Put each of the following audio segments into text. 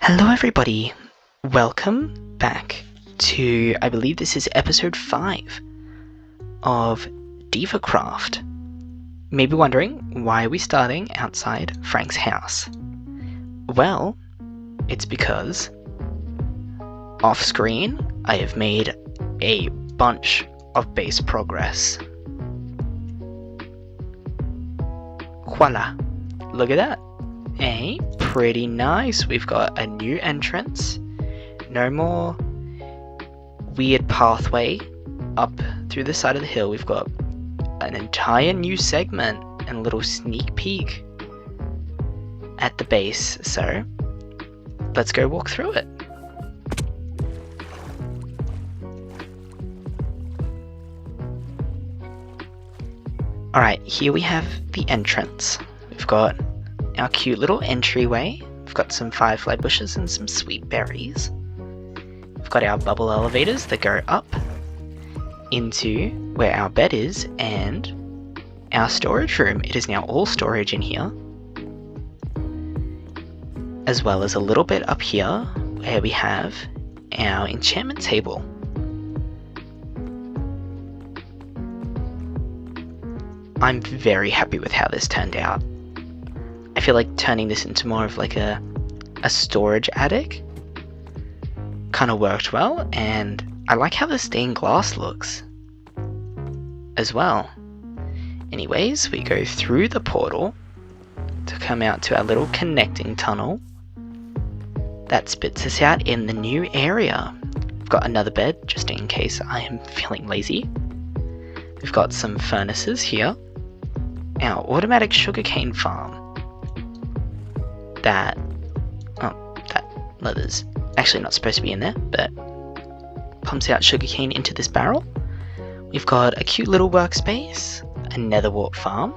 Hello everybody, welcome back to, I believe this is episode 5 of DIVACRAFT. You may be wondering, why are we starting outside Frank's house? Well, it's because off screen I have made a bunch of base progress. Voila, look at that. Hey, pretty nice. We've got a new entrance. No more weird pathway up through the side of the hill. We've got an entire new segment and a little sneak peek at the base. So let's go walk through it. Alright, here we have the entrance. We've got our cute little entryway. We've got some firefly bushes and some sweet berries. We've got our bubble elevators that go up into where our bed is and our storage room. It is now all storage in here, as well as a little bit up here where we have our enchantment table. I'm very happy with how this turned out. I feel like turning this into more of like a storage attic kind of worked well, and I like how the stained glass looks as well. Anyways, we go through the portal to come out to our little connecting tunnel that spits us out in the new area. We've got another bed just in case I am feeling lazy. We've got some furnaces here. Our automatic sugarcane farm. That leather's actually not supposed to be in there, but pumps out sugarcane into this barrel. We've got a cute little workspace, a netherwort farm,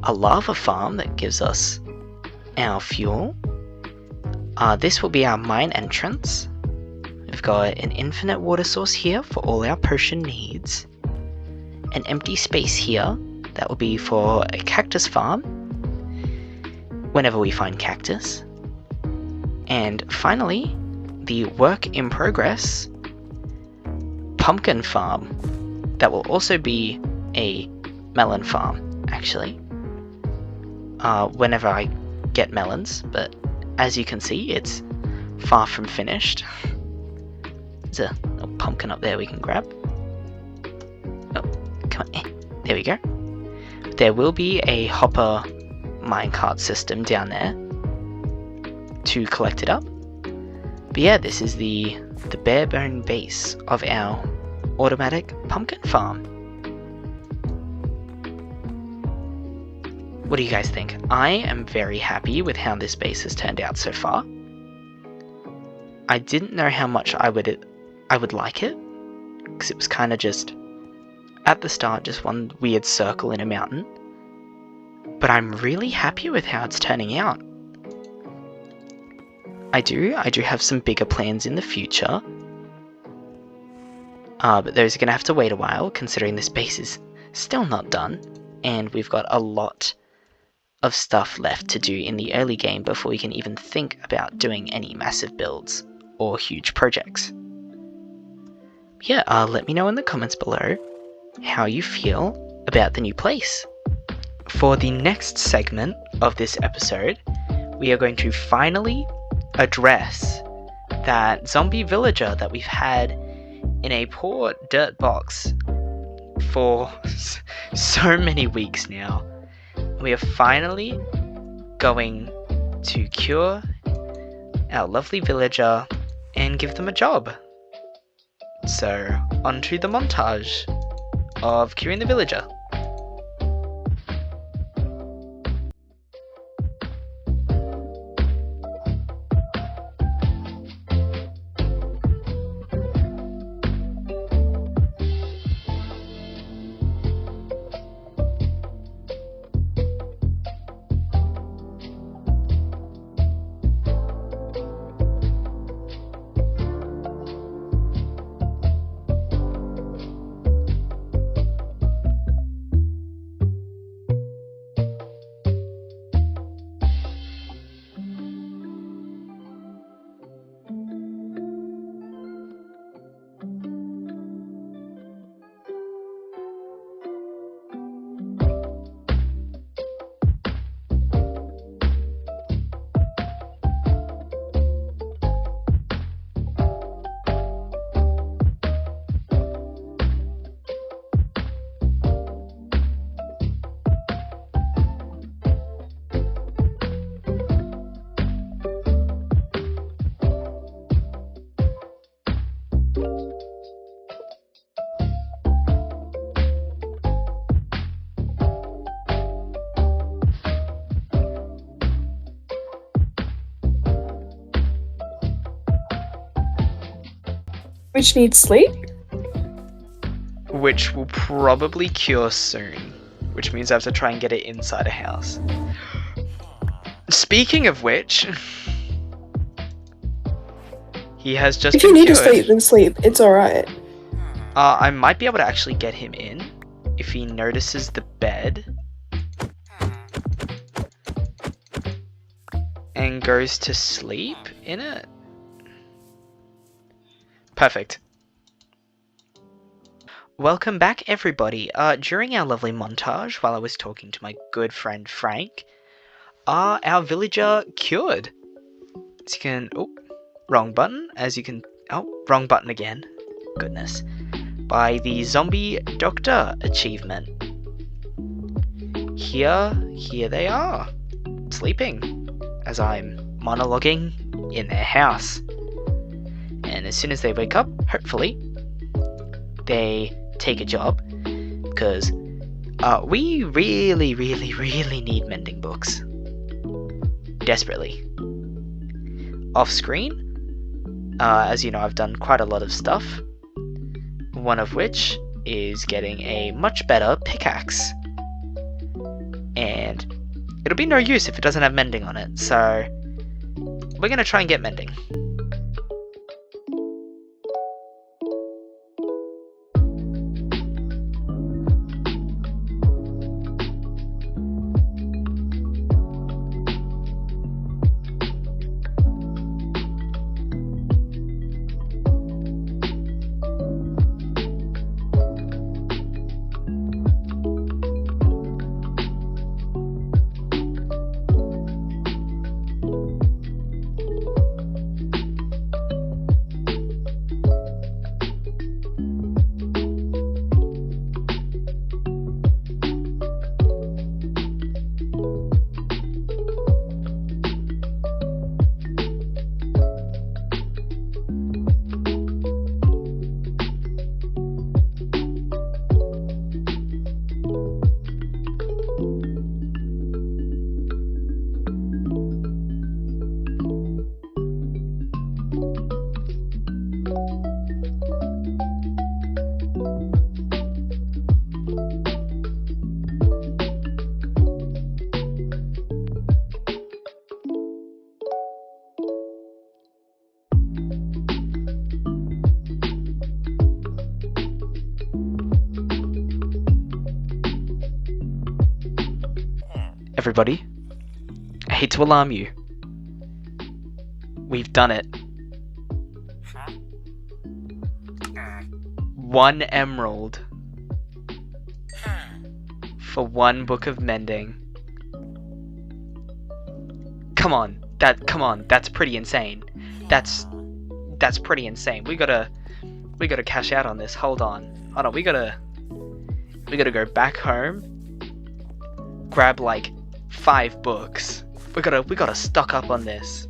a lava farm that gives us our fuel. This will be our mine entrance. We've got an infinite water source here for all our potion needs. An empty space here that will be for a cactus farm whenever we find cactus. And finally, the work in progress pumpkin farm that will also be a melon farm, actually, whenever I get melons, but as you can see, it's far from finished. There's a little pumpkin up there we can grab. Oh, come on, there we go. There will be a hopper minecart system down there to collect it up. But yeah, this is the bare bone base of our automatic pumpkin farm. What do you guys think? I am very happy with how this base has turned out so far. I didn't know how much I would like it, because it was kind of just at the start just one weird circle in a mountain. But I'm really happy with how it's turning out. I do have some bigger plans in the future. But those are going to have to wait a while, considering this base is still not done. And we've got a lot of stuff left to do in the early game before we can even think about doing any massive builds or huge projects. Yeah, let me know in the comments below how you feel about the new place. For the next segment of this episode, we are going to finally address that zombie villager that we've had in a poor dirt box for so many weeks now. We are finally going to cure our lovely villager and give them a job. So, onto the montage of curing the villager. Which needs sleep? Which will probably cure soon, which means I have to try and get it inside a house. Speaking of which, he has just If been you need cured. to sleep, then sleep. It's alright. I might be able to actually get him in if he notices the bed and goes to sleep in it. Perfect. Welcome back, everybody. During our lovely montage, while I was talking to my good friend Frank, our villager cured. As you can... Oh, wrong button. As you can... Oh, wrong button again. Goodness. By the Zombie Doctor achievement. Here they are, sleeping, as I'm monologuing in their house. And as soon as they wake up, hopefully, they take a job, because we really need mending books. Desperately. Off screen, as you know, I've done quite a lot of stuff, one of which is getting a much better pickaxe. And it'll be no use if it doesn't have mending on it, so we're going to try and get mending. Everybody, I hate to alarm you. We've done it. 1 emerald for 1 book of mending. Come on, that's pretty insane. That's pretty insane. We gotta cash out on this. Hold on, we gotta go back home, grab like 5 books. We gotta stock up on this.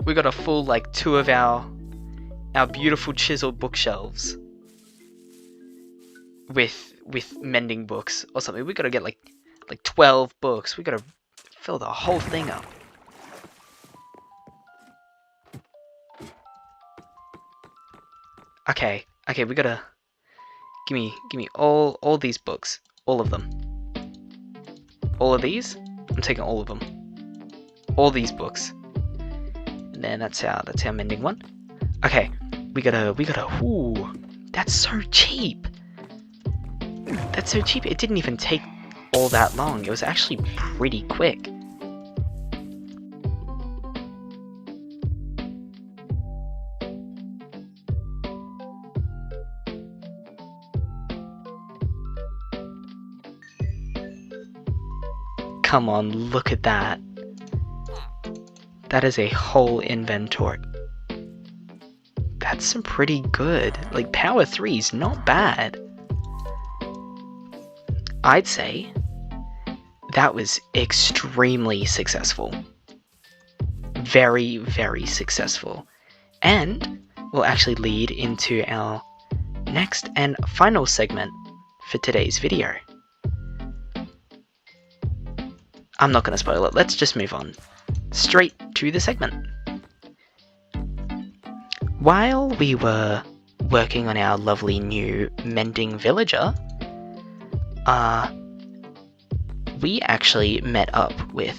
We got a full like 2 of our beautiful chiseled bookshelves with mending books or something. We gotta get like 12 books. We gotta fill the whole thing up. Okay, we gotta give me all these books, all of them. All of these? I'm taking all of them. All these books. And then that's our mending one. Okay, we gotta, ooh, that's so cheap. That's so cheap. It didn't even take all that long. It was actually pretty quick. Come on, look at that. That is a whole inventory. That's some pretty good. Like, power 3's not bad. I'd say that was extremely successful. Very, very successful. And will actually lead into our next and final segment for today's video. I'm not going to spoil it. Let's just move on straight to the segment. while we were working on our lovely new mending villager, we actually met up with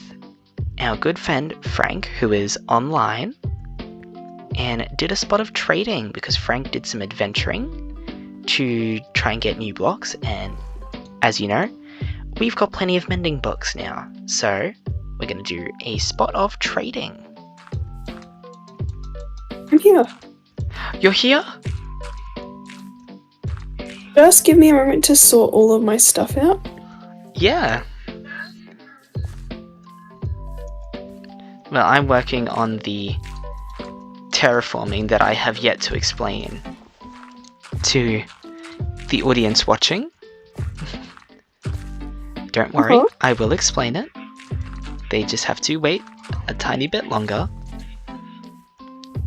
our good friend Frank, who is online, and did a spot of trading because Frank did some adventuring to try and get new blocks, and as you know, we've got plenty of mending books now, so we're going to do a spot of trading. I'm here. You're here? Just give me a moment to sort all of my stuff out. Yeah. Well, I'm working on the terraforming that I have yet to explain to the audience watching. Don't worry, I will explain it. They just have to wait a tiny bit longer.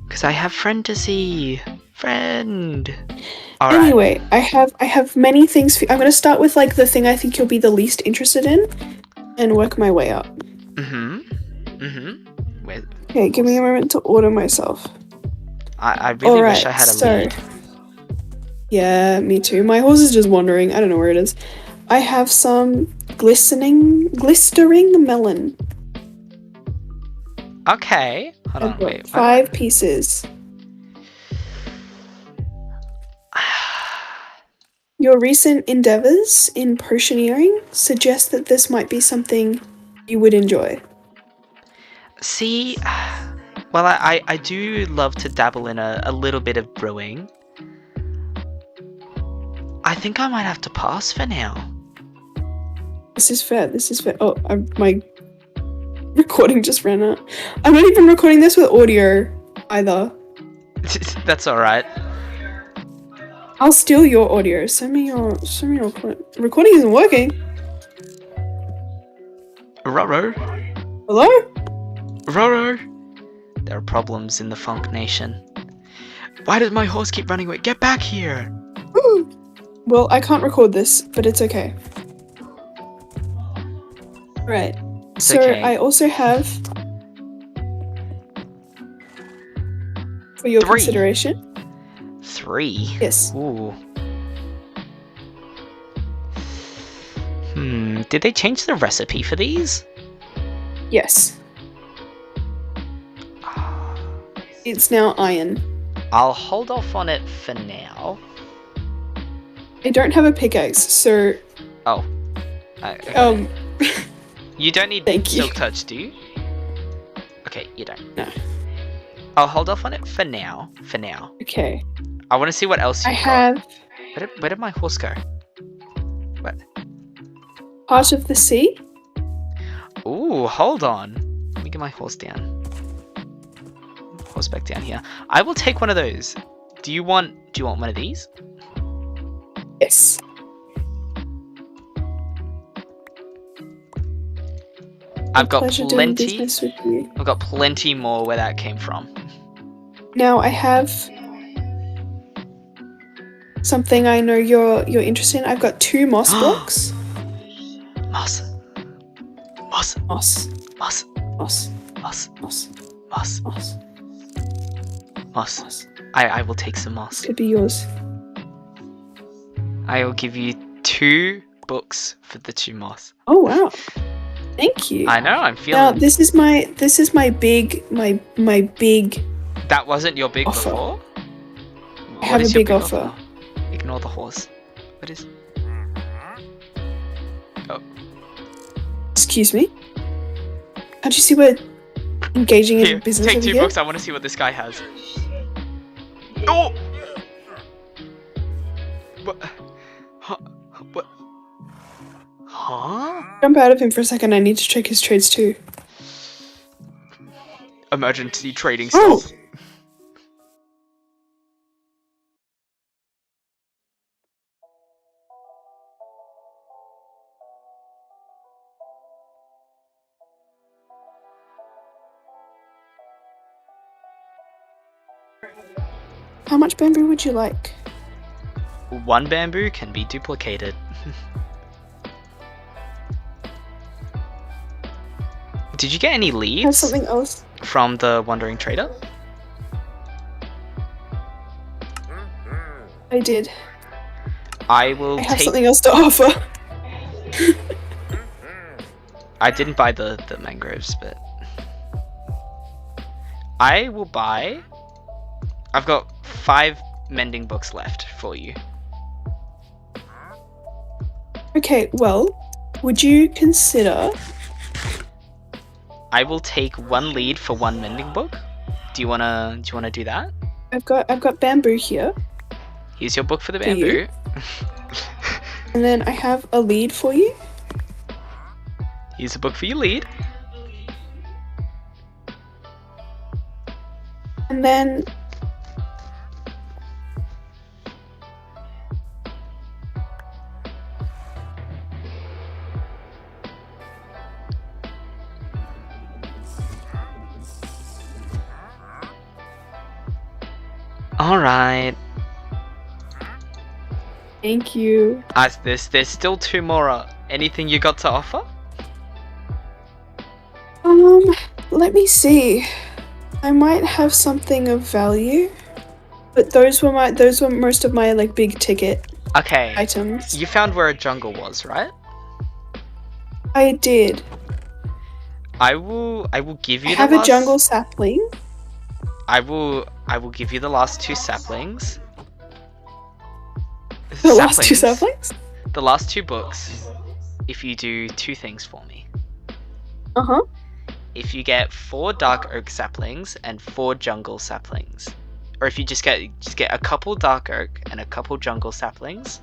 Because I have friend to see. Friend! Alright. Anyway, I have many things for you. I'm going to start with like the thing I think you'll be the least interested in and work my way up. Okay, give me a moment to order myself. I really wish I had a lead. Yeah, me too. My horse is just wandering. I don't know where it is. I have some glistering melon. Okay. Hold on, wait. 5 pieces. Your recent endeavors in potioneering suggest that this might be something you would enjoy. See, well, I do love to dabble in a little bit of brewing. I think I might have to pass for now. This is fair. Oh, my recording just ran out. I'm not even recording this with audio either. That's alright. I'll steal your audio. Send me your recording isn't working. Roro. Hello? Roro. There are problems in the Funk Nation. Why does my horse keep running away? Get back here! Well, I can't record this, but it's okay. Right. So okay. I also have, for your 3. consideration. 3? Yes. Ooh. Did they change the recipe for these? Yes. It's now iron. I'll hold off on it for now. I don't have a pickaxe, so... Oh. Okay. You don't need Thank you. Silk Touch, do you? Okay, you don't. No. I'll hold off on it for now. Okay. I want to see what else you've have... got. Where did my horse go? What? Heart of the Sea. Ooh, hold on. Let me get my horse down. Horse back down here. I will take one of those. Do you want one of these? Yes. I've got plenty. I've got plenty more where that came from. Now I have something I know you're interested in. I've got 2 moss blocks. Moss. I will take some moss. Could be yours. I will give you 2 books for the 2 moss. Oh wow. Thank you. I know, I'm feeling. Now this is my big That wasn't your big offer. before? I have a big offer. Ignore the horse. What is? Oh. Excuse me? Can't you see we're engaging in business take over 2 here? books, I want to see what this guy has. Oh! What? What? Huh? Jump out of him for a second, I need to check his trades too. Emergency trading stuff. How much bamboo would you like? 1 bamboo can be duplicated. Did you get any leads? Have something else? From the Wandering Trader? I did. I will I have take... something else to offer. I didn't buy the mangroves, but... I will buy... I've got 5 mending books left for you. Okay, well, would you consider... I will take 1 lead for 1 mending book. Do you wanna do that? I've got bamboo here. Here's your book for the For you. bamboo. And then I have a lead for you. Here's a book for your lead. And then... Alright. Thank you. There's still 2 more. Anything you got to offer? Let me see. I might have something of value. But those were most of my like big ticket Okay. items. You found where a jungle was, right? I did. I will give you I have the a last... jungle sapling. I will give you the last 2 saplings. The last 2 saplings? The last 2 books. If you do 2 things for me. Uh-huh. If you get 4 dark oak saplings and 4 jungle saplings, or if you just get a couple dark oak and a couple jungle saplings,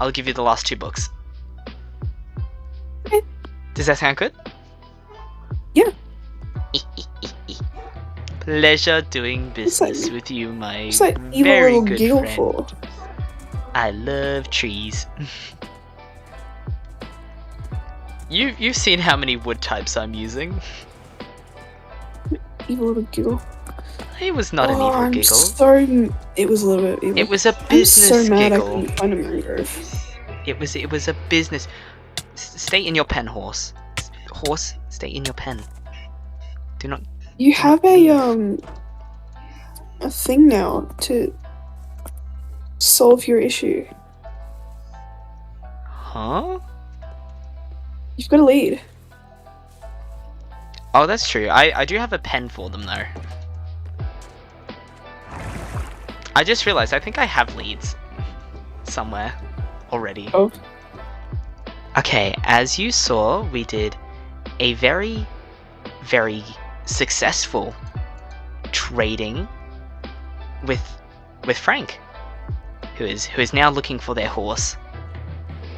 I'll give you the last 2 books. Okay. Does that sound good? Yeah. Pleasure doing business with you, my It's like evil very little good giggle friend. for. I love trees. You've seen how many wood types I'm using. Evil little giggle. It was not an evil giggle. It was a little bit evil. It was a business I'm so mad giggle. I couldn't find a mangrove. It was a business. Stay in your pen, horse. Horse, stay in your pen. Do not. You have a thing now to solve your issue. Huh? You've got a lead. Oh, that's true. I do have a pen for them though. I just realized I think I have leads somewhere already. Oh. Okay, as you saw, we did a very, very successful trading with Frank, who is now looking for their horse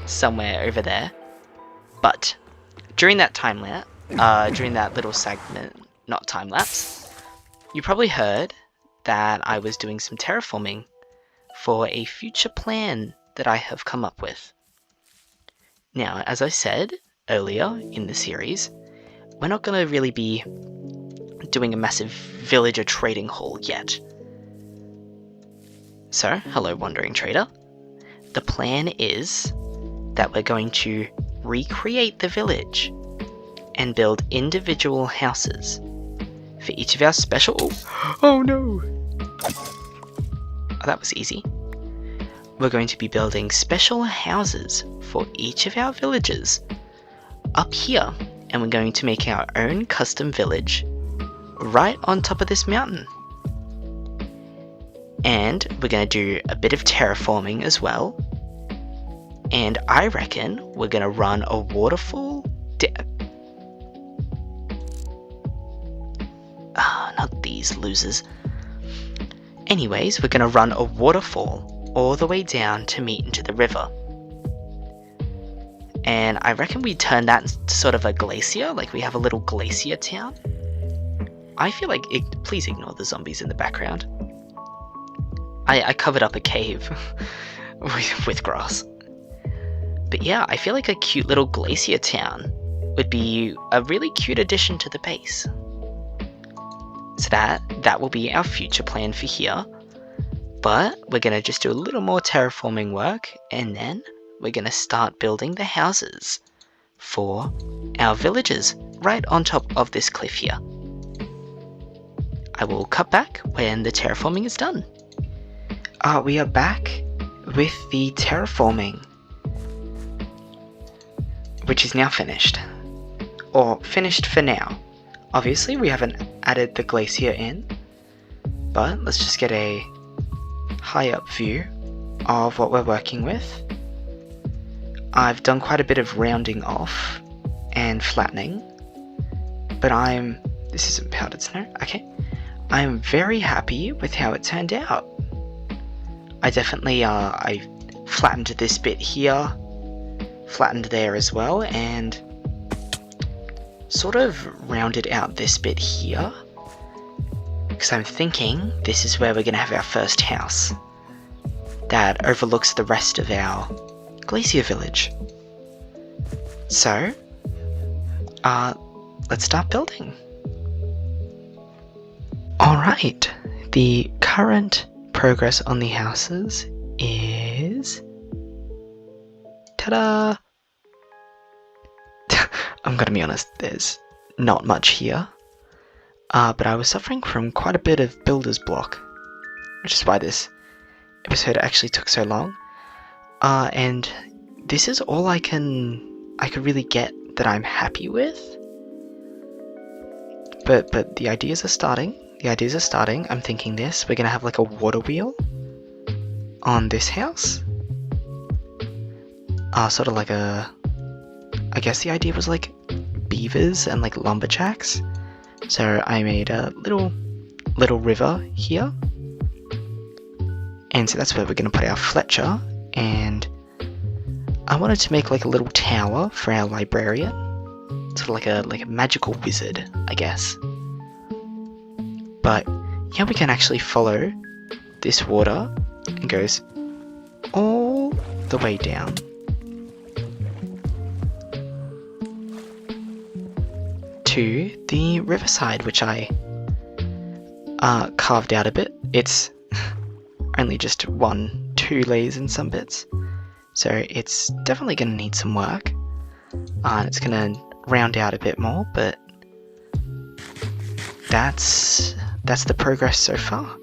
somewhere over there. But during that during that little segment, not time lapse, you probably heard that I was doing some terraforming for a future plan that I have come up with. Now, as I said earlier in the series, we're not going to really be doing a massive villager trading hall yet. So, hello wandering trader. The plan is that we're going to recreate the village and build individual houses for each of our special... Oh no! Oh, that was easy. We're going to be building special houses for each of our villages up here, and we're going to make our own custom village right on top of this mountain. And we're going to do a bit of terraforming as well. And I reckon we're going to run a waterfall not these losers. Anyways, we're going to run a waterfall all the way down to meet into the river. And I reckon we turn that into sort of a glacier, like we have a little glacier town. I feel like, please ignore the zombies in the background. I covered up a cave with grass. But yeah, I feel like a cute little glacier town would be a really cute addition to the base. So that will be our future plan for here. But we're going to just do a little more terraforming work, and then we're going to start building the houses for our villages right on top of this cliff here. I will cut back when the terraforming is done. We are back with the terraforming, which is now finished. Or finished for now. Obviously we haven't added the glacier in, but let's just get a high up view of what we're working with. I've done quite a bit of rounding off and flattening, but this isn't powdered snow, okay. I'm very happy with how it turned out. I definitely, I flattened this bit here, flattened there as well, and sort of rounded out this bit here, because I'm thinking this is where we're going to have our first house that overlooks the rest of our glacier village. So, let's start building. Alright, the current progress on the houses is... ta-da! I'm gonna be honest, there's not much here, but I was suffering from quite a bit of builder's block, which is why this episode actually took so long, and this is all I could really get that I'm happy with, but the ideas are starting. I'm thinking we're gonna have like a water wheel on this house, sort of like I guess the idea was like beavers and like lumberjacks, so I made a little river here, and so that's where we're gonna put our Fletcher, and I wanted to make like a little tower for our librarian, sort of like a magical wizard, I guess. But yeah, we can actually follow this water. It goes all the way down to the riverside, which I carved out a bit. It's only just 2 layers in some bits, so it's definitely going to need some work. It's going to round out a bit more, but that's the progress so far.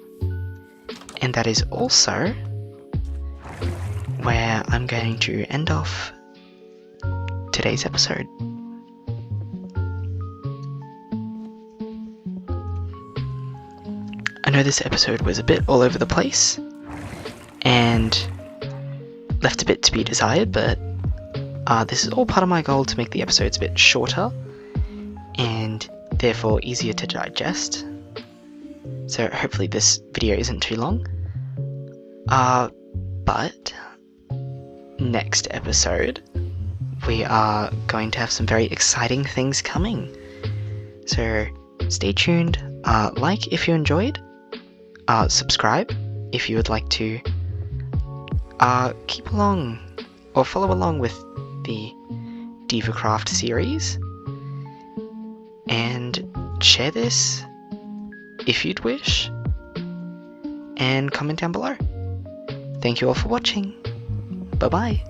And that is also where I'm going to end off today's episode. I know this episode was a bit all over the place and left a bit to be desired, but this is all part of my goal to make the episodes a bit shorter and therefore easier to digest. So hopefully this video isn't too long. But next episode we are going to have some very exciting things coming. So stay tuned, like if you enjoyed, subscribe if you would like to keep along or follow along with the DIVACRAFT series, and share this if you'd wish, and comment down below. Thank you all for watching. Bye bye.